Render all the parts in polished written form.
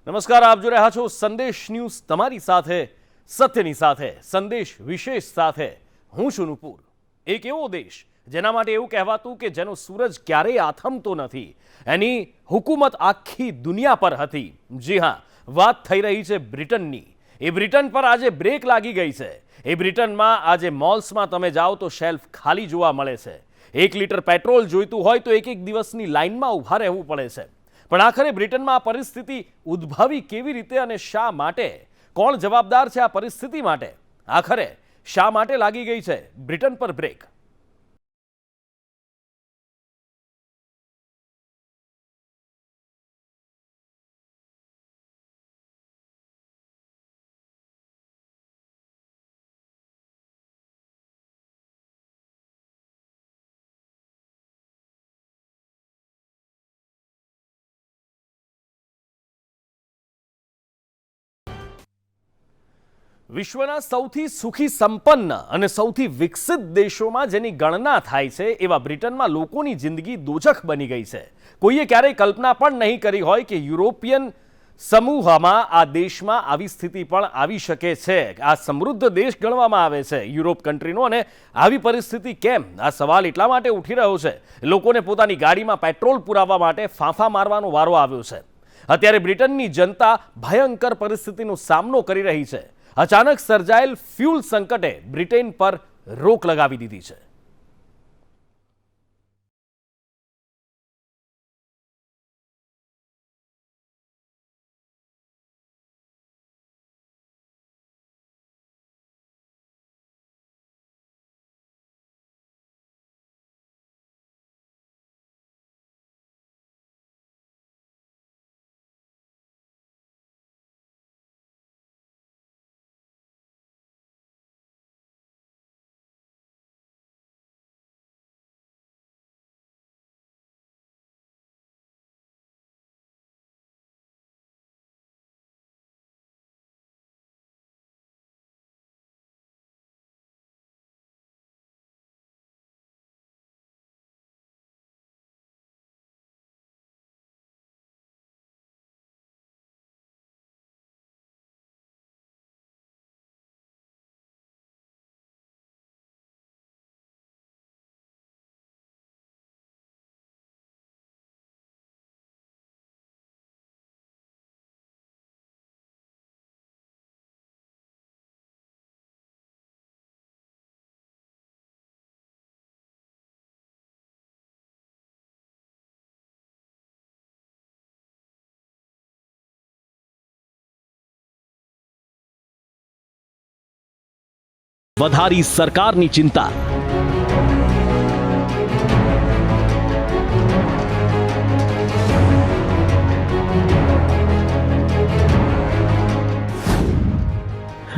નમસ્કાર, આપ જોઈ રહ્યા છો સંદેશ ન્યૂઝ, તમારી સાથે સત્યની સાથે સંદેશ વિશેષ સાથે હું છું નુપુર। એક એવો દેશ જેના માટે એવું કહેવાતું કે જેનો સૂરજ ક્યારેય આથમતો નથી, એની હુકુમત આખી દુનિયા પર હતી। જી હા, વાત થઈ રહી છે બ્રિટનની। એ બ્રિટન પર આજે બ્રેક લાગી ગઈ છે। એ બ્રિટનમાં આજે મોલ્સમાં તમે જાઓ તો શેલ્ફ ખાલી જોવા મળે છે। 1 લીટર પેટ્રોલ જોઈતું હોય તો એક દિવસની લાઇનમાં ઊભા રહેવું પડે છે। પણ આખરે બ્રિટનમાં આ પરિસ્થિતિ ઉદ્ભવી કેવી રીતે અને શા માટે? કોણ જવાબદાર છે આ પરિસ્થિતિ માટે? આખરે શા માટે લાગી ગઈ છે બ્રિટન પર બ્રેક? વિશ્વના સૌથી સુખી, સંપન્ન અને સૌથી વિકસિત દેશોમાં જેની ગણના થાય છે એવા બ્રિટનમાં લોકોની જિંદગી દોજખ બની ગઈ છે। કોઈએ ક્યારેય કલ્પના પણ નહીં કરી હોય કે યુરોપિયન સમૂહમાં આ દેશમાં આવી સ્થિતિ પણ આવી શકે છે। આ સમૃદ્ધ દેશ ગણવામાં આવે છે યુરોપ કન્ટ્રીનો, અને આવી પરિસ્થિતિ કેમ? આ સવાલ એટલા માટે ઉઠી રહ્યો છે, લોકોને પોતાની ગાડીમાં પેટ્રોલ પુરાવવા માટે ફાંફા મારવાનો વારો આવ્યો છે। અત્યારે બ્રિટનની જનતા ભયંકર પરિસ્થિતિનો સામનો કરી રહી છે। અચાનક સર્જાયેલ ફ્યુલ સંકટે બ્રિટન પર રોક લગાવી દીધી છે। વધારી સરકારની ચિંતા।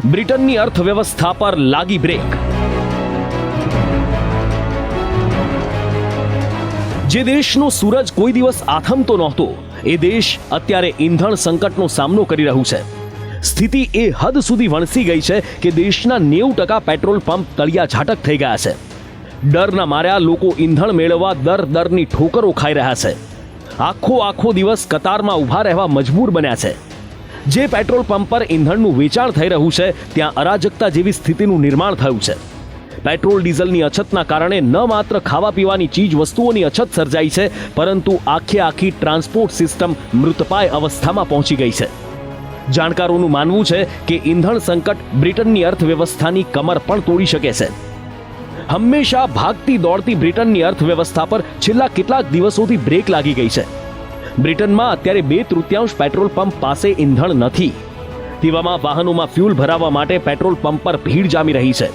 બ્રિટનની અર્થવ્યવસ્થા પર લાગી બ્રેક। જે દેશનો સૂરજ કોઈ દિવસ આથમતો નહોતો, એ દેશ અત્યારે ઈંધણ સંકટનો સામનો કરી રહ્યું છે। સ્થિતિ એ હદ સુધી વણસી ગઈ છે કે દેશના 90% પેટ્રોલ પંપ તળિયા ઝાટક થઈ ગયા છે। ડરના માર્યા લોકો ઈંધણ મેળવવા દરની ઠોકરો ખાઈ રહ્યા છે। આખો દિવસ કતારમાં ઊભા રહેવા મજબૂર બન્યા છે। જે પેટ્રોલ પંપ પર ઈંધણનું વેચાણ થઈ રહ્યું છે ત્યાં અરાજકતા જેવી સ્થિતિનું નિર્માણ થયું છે। પેટ્રોલ ડીઝલની અછતના કારણે ન માત્ર ખાવા પીવાની ચીજ વસ્તુઓની અછત સર્જાઈ છે, પરંતુ આખી ટ્રાન્સપોર્ટ સિસ્ટમ મૃતપાય અવસ્થામાં પહોંચી ગઈ છે। જાણકારોનું માનવું છે કે ઈંધણ સંકટ બ્રિટનની અર્થવ્યવસ્થાની કમર પણ તોડી શકે છે। હંમેશા ભાગતી દોડતી બ્રિટનની અર્થવ્યવસ્થા પર છેલ્લા કેટલાક દિવસોથી બ્રેક લાગી ગઈ છે। બ્રિટનમાં અત્યારે 2/3 પેટ્રોલ પંપ પાસે ઈંધણ નથી। તેવામાં વાહનોમાં ફ્યુલ ભરાવવા માટે પેટ્રોલ પંપ પર ભીડ જામી રહી છે।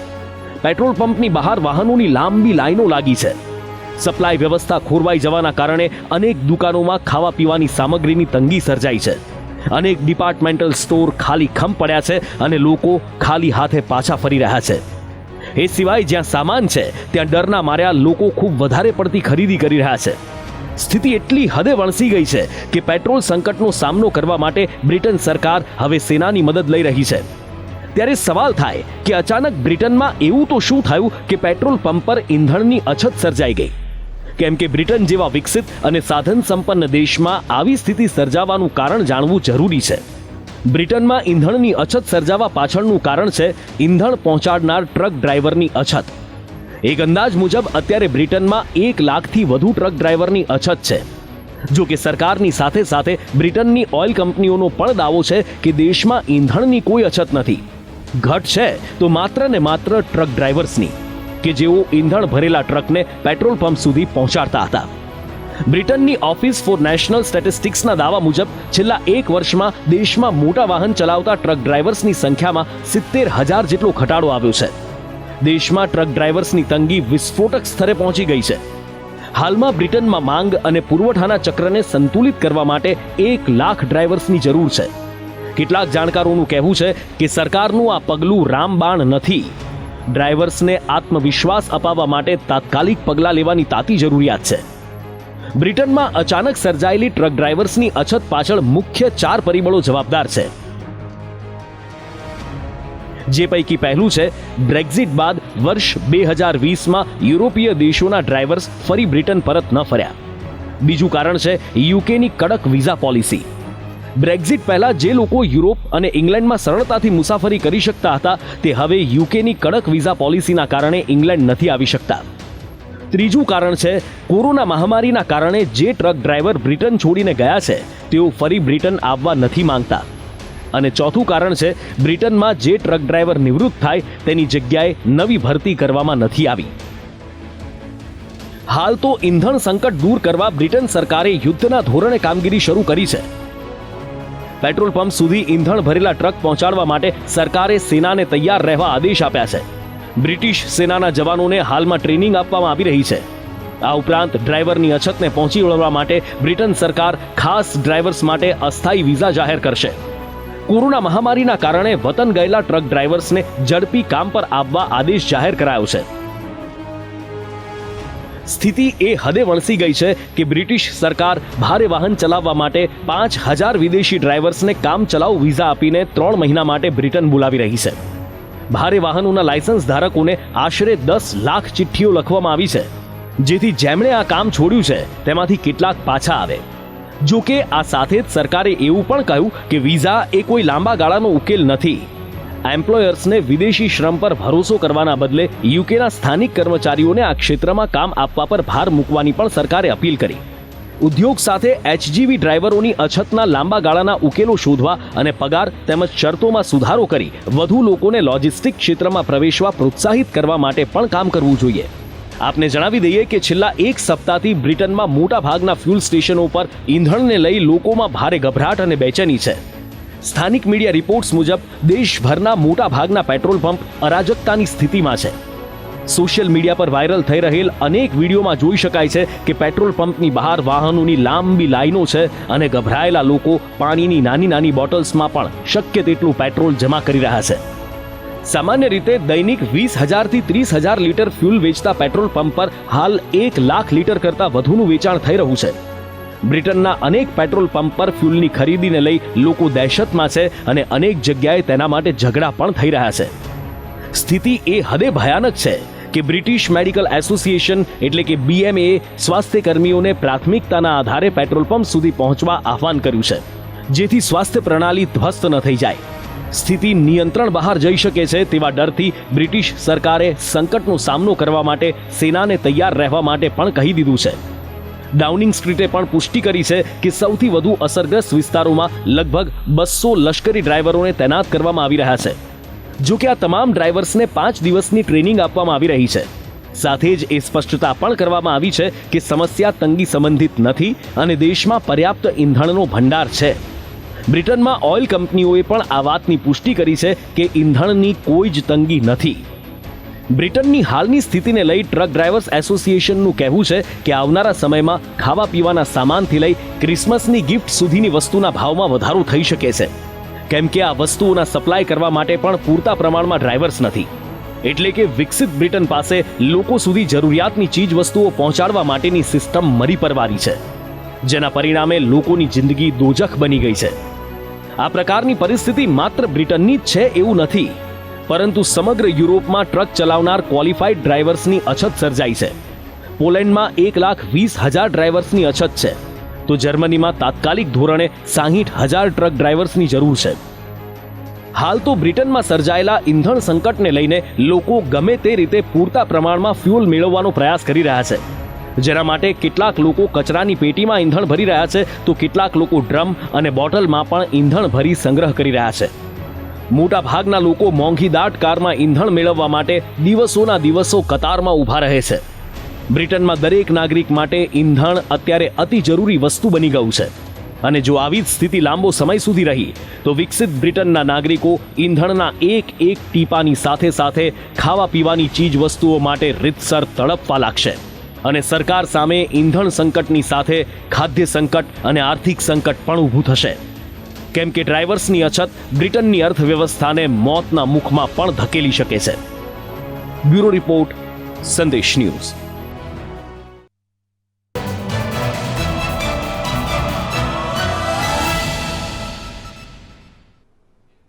પેટ્રોલ પંપની બહાર વાહનોની લાંબી લાઈનો લાગી છે। સપ્લાય વ્યવસ્થા ખોરવાઈ જવાના કારણે અનેક દુકાનોમાં ખાવા પીવાની સામગ્રીની તંગી સર્જાઈ છે। અનેક ડિપાર્ટમેન્ટલ સ્ટોર ખાલી ખમ પડ્યા છે અને લોકો ખાલી હાથે પાછા ફરી રહ્યા છે। એ સિવાય જ્યાં સામાન છે ત્યાં ડરના માર્યા લોકો ખૂબ વધારે પડતી ખરીદી કરી રહ્યા છે। સ્થિતિ એટલી હદે વણસી ગઈ છે કે પેટ્રોલ સંકટનો સામનો કરવા માટે બ્રિટન સરકાર હવે સેનાની મદદ લઈ રહી છે। ત્યારે સવાલ થાય કે અચાનક બ્રિટનમાં એવું તો શું થયું કે પેટ્રોલ પંપ પર ઈંધણની અછત સર્જાઈ ગઈ? કેમ કે બ્રિટન જેવા વિકસિત અને સાધન સંપન્ન દેશમાં આવી સ્થિતિ સર્જાવાનું કારણ જાણવું જરૂરી છે. બ્રિટનમાં ઈંધણની અછત સર્જાવા પાછળનું કારણ છે ઈંધણ પહોંચાડનાર ટ્રક ડ્રાઈવરની અછત. એક અંદાજ મુજબ અત્યારે બ્રિટનમાં 1 લાખથી વધુ ટ્રક ડ્રાઈવરની અછત છે. જો કે સરકારની સાથે સાથે બ્રિટનની ઓઇલ કંપનીઓનો પણ દાવો છે કે દેશમાં ઈંધણની કોઈ અછત નથી. ઘટ છે તો માત્ર ને માત્ર ટ્રક ડ્રાઈવર્સની, કે જેઓ ઈંધણ ભરેલા ટ્રકને પેટ્રોલ પંપ સુધી પહોંચાડતા હતા. બ્રિટનની ઓફિસ ફોર નેશનલ સ્ટેટિસ્ટિક્સના દાવા મુજબ છેલ્લા 1 વર્ષમાં દેશમાં મોટા વાહન ચલાવતા ટ્રક ડ્રાઈવર્સની સંખ્યામાં 70,000 જેટલો ઘટાડો આવ્યો છે. દેશમાં ટ્રક ડ્રાઈવર્સની તંગી વિસ્ફોટક સ્તરે પહોંચી ગઈ છે. હાલમાં બ્રિટનમાં માંગ અને પુરવઠાના ચક્રને સંતુલિત કરવા માટે 1 લાખ ડ્રાઈવર્સની જરૂર છે. કેટલાક જાણકારોનું કહેવું છે કે સરકારનું આ પગલું રામબાણ નથી. ડ્રાઈવર્સને આત્મવિશ્વાસ અપાવવા માટે તાત્કાલિક પગલાં લેવાની તાતી જરૂરિયાત છે. બ્રિટનમાં અચાનક સર્જાયેલી ટ્રક ડ્રાઈવર્સની અછત પાછળ મુખ્ય 4 પરિબળો જવાબદાર છે. જે પૈકી પહેલું છે બ્રેક્ઝિટ બાદ વર્ષ 2020માં યુરોપીય દેશોના ડ્રાઈવર્સ ફરી બ્રિટન પરત ન ફર્યા. બીજું કારણ છે યુકેની કડક વિઝા પોલિસી. બ્રેક્ઝિટ પહેલા જે લોકો યુરોપ અને ઇંગ્લેન્ડમાં સરળતાથી મુસાફરી કરી શકતા હતા તે હવે યુકેની કડક વિઝા પોલિસીના કારણે ઇંગ્લેન્ડ નથી આવી શકતા. ત્રીજું કારણ છે કોરોના મહામારીના કારણે જે ટ્રક ડ્રાઈવર બ્રિટન છોડીને ગયા છે તેઓ ફરી બ્રિટન આવવા નથી માંગતા. અને ચોથું કારણ છે બ્રિટનમાં જે ટ્રક ડ્રાઈવર નિવૃત્ત થાય તેની જગ્યાએ નવી ભરતી કરવામાં નથી આવી. હાલ તો ઈંધણ સંકટ દૂર કરવા બ્રિટન સરકારે યુદ્ધના ધોરણે કામગીરી શરૂ કરી છે. પેટ્રોલ પંપ સુધી ઈંધણ ભરેલા ટ્રક પહોંચાડવા માટે સરકારે સેનાને તૈયાર રહેવા આદેશ આપ્યા છે. બ્રિટિશ સેનાના જવાનોને હાલમાં ટ્રેનિંગ આપવામાં આવી રહી છે. આ ઉપરાંત ડ્રાઈવરની અછતને પહોંચી વળવા માટે બ્રિટન સરકાર ખાસ ડ્રાઈવર્સ માટે અસ્થાયી વિઝા જાહેર કરશે. કોરોના મહામારીના કારણે વતન ગયેલા ટ્રક ડ્રાઈવર્સને ઝડપી કામ પર આવવા આદેશ જાહેર કરાયો છે. સ્થિતિ એ હદે વણસી ગઈ છે કે બ્રિટિશ સરકાર ભારે વાહન ચલાવવા માટે 5,000 વિદેશી ડ્રાઈવર્સને કામ ચલાઉ વિઝા આપીને 3 મહિના માટે બ્રિટન બોલાવી રહી છે. ભારે વાહનોના લાયસન્સ ધારકોને આશરે 10 લાખ ચિઠ્ઠીઓ લખવામાં આવી છે, જેથી જેમણે આ કામ છોડ્યું છે તેમાંથી કેટલાક પાછા આવે. જો કે આ સાથે જ સરકારે એવું પણ કહ્યું કે વિઝા એ કોઈ લાંબા ગાળાનો ઉકેલ નથી. એમ્પ્લોયર્સને વિદેશી શ્રમ પર ભરોસો કરવાના બદલે યુકેના સ્થાનિક કર્મચારીઓને આ ક્ષેત્રમાં કામ આપવા પર ભાર મૂકવાની પણ સરકારે અપીલ કરી. ઉદ્યોગ સાથે એચજીવી ડ્રાઈવરોની અછતના લાંબા ગાળાના ઉકેલો શોધવા અને પગાર તેમજ શરતોમાં સુધારો કરી વધુ લોકોને લોજિસ્ટિક ક્ષેત્રમાં પ્રવેશવા પ્રોત્સાહિત કરવા માટે પણ કામ કરવું જોઈએ. આપને જણાવી દઈએ કે છેલ્લા 1 સપ્તાહથી બ્રિટનમાં મોટા ભાગના ફ્યુલ સ્ટેશનો પર ઈંધણને લઈ લોકોમાં ભારે ગભરાટ અને બેચેની છે. સ્થાનિક મીડિયા રિપોર્ટ્સ મુજબ દેશભરના મોટા ભાગના પેટ્રોલ પંપ અરાજકતાની સ્થિતિમાં છે. સોશિયલ મીડિયા પર વાયરલ થઈ રહેલ અનેક વિડીયોમાં જોઈ શકાય છે કે પેટ્રોલ પંપની બહાર વાહનોની લાંબી લાઈનો છે અને ગભરાયેલા લોકો પાણીની નાની નાની બોટલ્સમાં પણ શક્ય તેટલું પેટ્રોલ જમા કરી રહ્યા છે. સામાન્ય રીતે દૈનિક 20,000 થી 30,000 લીટર ફ્યુલ વેચતા પેટ્રોલ પંપ પર હાલ 1 લાખ લીટર કરતાં વધુનું વેચાણ થઈ રહ્યું છે. બ્રિટનના અનેક પેટ્રોલ પંપ પર ફ્યુલની ખરીદીને લઈ લોકો દહેશતમાં છે અને અનેક જગ્યાએ તેના માટે ઝઘડા પણ થઈ રહ્યા છે. સ્થિતિ એ હદે ભયાનક છે કે બ્રિટિશ મેડિકલ એસોસિએશન એટલે કે BMA સ્વાસ્થ્ય કર્મીઓને પ્રાથમિકતાના આધારે પેટ્રોલ પંપ સુધી પહોંચવા આહવાન કર્યું છે, જેથી સ્વાસ્થ્ય પ્રણાલી ધ્વસ્ત ન થઈ જાય. સ્થિતિ નિયંત્રણ બહાર જઈ શકે છે તેવા ડરથી બ્રિટિશ સરકારે સંકટનો સામનો કરવા માટે સેનાને તૈયાર રહેવા માટે પણ કહી દીધું છે. ડાઉનિંગ સ્ટ્રીટે પણ પુષ્ટિ કરી છે કે સૌથી વધુ અસરગ્રસ્ત વિસ્તારોમાં લગભગ 200 લશ્કરી ડ્રાઈવરોને તૈનાત કરવામાં આવી રહ્યા છે. જો કે આ તમામ ડ્રાઈવર્સને 5 દિવસની ટ્રેનિંગ આપવામાં આવી રહી છે. સાથે જ એ સ્પષ્ટતા પણ કરવામાં આવી છે કે સમસ્યા તંગી સંબંધિત નથી અને દેશમાં પર્યાપ્ત ઈંધણનો ભંડાર છે. બ્રિટનમાં ઓઇલ કંપનીઓએ પણ આ વાતની પુષ્ટિ કરી છે કે ઈંધણની કોઈ જ તંગી નથી. બ્રિટનની હાલની સ્થિતિને લઈ ટ્રક ડ્રાઈવર્સ એસોસિએશનનું કહેવું છે કે આવનારા સમયમાં ખાવા પીવાના સામાનથી લઈ ક્રિસમસની ગિફ્ટ સુધીની વસ્તુના ભાવમાં વધારો થઈ શકે છે, કેમ કે આ વસ્તુઓના સપ્લાય કરવા માટે પણ પૂરતા પ્રમાણમાં ડ્રાઈવર્સ નથી. એટલે કે વિકસિત બ્રિટન પાસે લોકો સુધી જરૂરિયાતની ચીજ વસ્તુઓ પહોંચાડવા માટેની સિસ્ટમ મરી પરવારી છે, જેના પરિણામે લોકોની જિંદગી દોજખ બની ગઈ છે. આ પ્રકારની પરિસ્થિતિ માત્ર બ્રિટનની જ છે એવું નથી, પરંતુ સમગ્ર યુરોપમાં ટ્રક ચલાવનાર ક્વોલિફાઈડ ડ્રાઈવર્સની અછત સર્જાઈ છે. પોલેન્ડમાં 1,20,000 ડ્રાઈવર્સની અછત છે, તો જર્મનીમાં તાત્કાલિક ધોરણે 60,000 ટ્રક ડ્રાઈવર્સની જરૂર છે. હાલ તો બ્રિટનમાં સર્જાયેલા ઈંધણ સંકટને લઈને લોકો ગમે તે રીતે પૂરતા પ્રમાણમાં ફ્યુઅલ મેળવવાનો પ્રયાસ કરી રહ્યા છે, જેના માટે કેટલાક લોકો કચરાની પેટીમાં ઈંધણ ભરી રહ્યા છે, તો કેટલાક લોકો ડ્રમ અને બોટલમાં પણ ઈંધણ ભરી સંગ્રહ કરી રહ્યા છે. મોટા ભાગના લોકો મોંઘીદાટ કારમાં ઈંધણ મેળવવા માટે દિવસોના દિવસો કતારમાં ઊભા રહે છે. બ્રિટનમાં દરેક નાગરિક માટે ઈંધણ અત્યારે અતિ જરૂરી વસ્તુ બની ગયું છે, અને જો આવી જ સ્થિતિ લાંબો સમય સુધી રહી તો વિકસિત બ્રિટનના નાગરિકો ઈંધણના એક ટીપાની સાથે સાથે ખાવા પીવાની ચીજ વસ્તુઓ માટે રીતસર તડપવા લાગશે, અને સરકાર સામે ઈંધણ સંકટની સાથે ખાદ્ય સંકટ અને આર્થિક સંકટ પણ ઊભું થશે, કેમ કે ડ્રાઈવર્સની અછત બ્રિટનની અર્થવ્યવસ્થાને મોતના મુખમાં પણ ધકેલી શકે છે. બ્યુરો રિપોર્ટ, સંદેશ ન્યૂઝ.